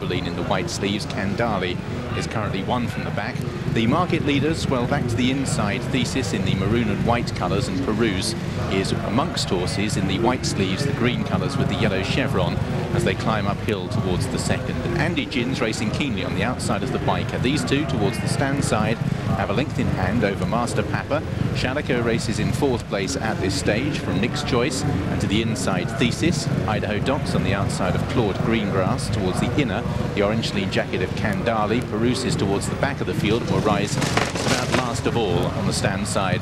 Zibelline in the white sleeves. Kandali is currently one from the back. The market leaders, well, back to the inside, Thesis in the maroon and white colours, and Perouse is amongst horses in the white sleeves, the green colours with the yellow chevron, as they climb uphill towards the second. And Andy Gin's racing keenly on the outside of the biker. These two towards the stand side have a length in hand over Master Papa. Shalico races in fourth place at this stage from Nick's Choice, and to the inside Thesis. Idaho Docs on the outside of Claude Greengrass. Towards the inner, the orange lead jacket of Kandali. Perouse is towards the back of the field, will rise just about last of all on the stand side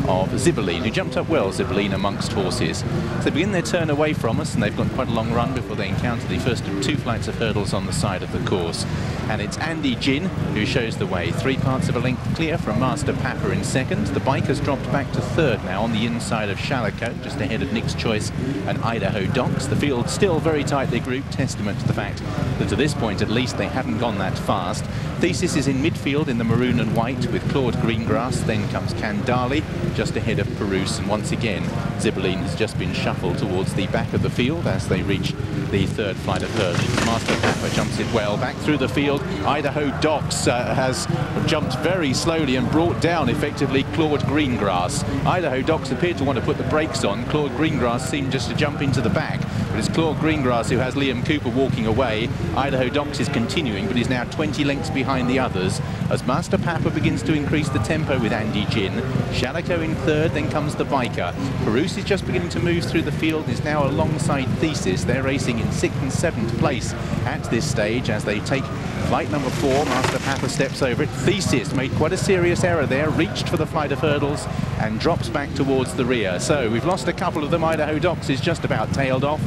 of Zibelline, who jumped up well, Zibelline, amongst horses. So they begin their turn away from us, and they've got quite a long run before they encounter the first of two flights of hurdles on the side of the course. And it's Andy Gin who shows the way. 3 parts of a length clear from Master Papa in second. The bike has dropped back to third now on the inside of Shalico, just ahead of Nick's Choice and Idaho Docs. The field still very tightly grouped, testament to the fact that to this point at least they haven't gone that fast. Thesis is in midfield in the maroon and white with Claude Greengrass. Then comes Kandali just ahead of Perouse, and once again Zibelline has just been shuffled towards the back of the field as they reach the third flight of hurdles. Master Papa jumps it well back through the field. Idaho Docs has jumped very slowly and brought down effectively Claude Greengrass. Idaho Docs appeared to want to put the brakes on. Claude Greengrass seemed just to jump into the back, but it's Claude Greengrass who has Liam Cooper walking away. Idaho Docs is continuing, but is now 20 lengths behind the others as Master Papa begins to increase the tempo with Andy Gin. Shalico in third, then comes the biker. Perouse is just beginning to move through the field, is now alongside Thesis. They're racing in 6th and 7th place at this stage as they take flight number 4. Master Papa steps over it. Thesis made quite a serious error there, reached for the flight of hurdles and drops back towards the rear. So we've lost a couple of them. Idaho Docs is just about tailed off.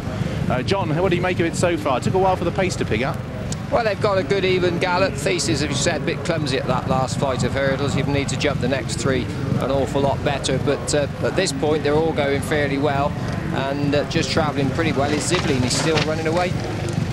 John, what do you make of it so far? It took a while for the pace to pick up. Well, they've got a good even gallop. Thesis, as you said, a bit clumsy at that last flight of hurdles. You need to jump the next 3 an awful lot better. But at this point, they're all going fairly well and just travelling pretty well. Is Zibelline, he's still running away.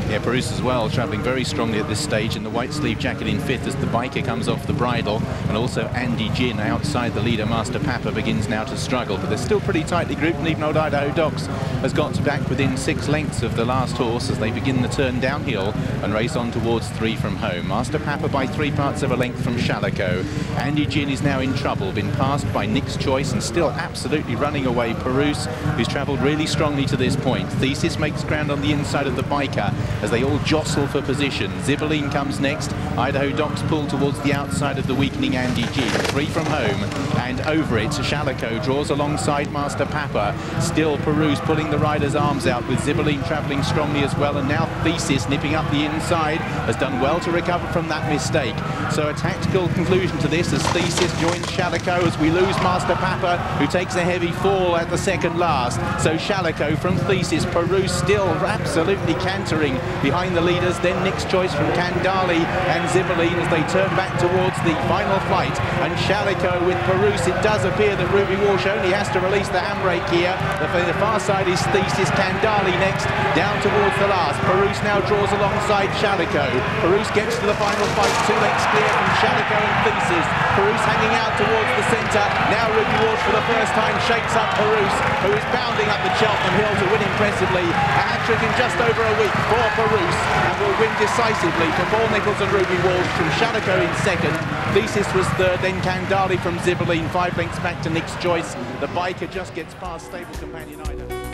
Yeah, Perouse as well, travelling very strongly at this stage in the white sleeve jacket in 5th as the biker comes off the bridle, and also Andy Gin outside the leader. Master Papa begins now to struggle, but they're still pretty tightly grouped, and even old Idaho Docs has got back within 6 lengths of the last horse as they begin the turn downhill and race on towards 3 from home. Master Papa by 3 parts of a length from Shalico. Andy Gin is now in trouble, been passed by Nick's Choice and still absolutely running away Perouse, who's travelled really strongly to this point. Thesis makes ground on the inside of the biker as they all jostle for position. Zibelline comes next. Idaho Docs pull towards the outside of the weakening Andy Gin. 3 from home and over it. Shalico draws alongside Master Papa. Still Perouse pulling the rider's arms out with Zibelline travelling strongly as well, and now Thesis nipping up the inside has done well to recover from that mistake. So a tactical conclusion to this as Thesis joins Shalico as we lose Master Papa, who takes a heavy fall at the second last. So Shalico from Thesis, Perouse still absolutely cantering behind the leaders, then Nick's Choice from Kandali and Zibelline as they turn back towards the final flight. And Shalico with Perouse, it does appear that Ruby Walsh only has to release the handbrake here. The far side is Thesis, Kandali next, down towards the last. Perouse now draws alongside Shalico. Perouse gets to the final fight, 2 lengths clear from Shalico and Thesis. Perouse hanging out towards the centre. Now Ruby Walsh for the first time shakes up Perouse, who is bounding up the Cheltenham hill to win impressively. A hat-trick in just over a week for Perouse, and will win decisively for Paul Nicholls and Ruby Walsh from Shalico in second. Thesis was third, then Kandali from Zibelline, 5 lengths back to Nick's Choice. The biker just gets past stable companion Ida.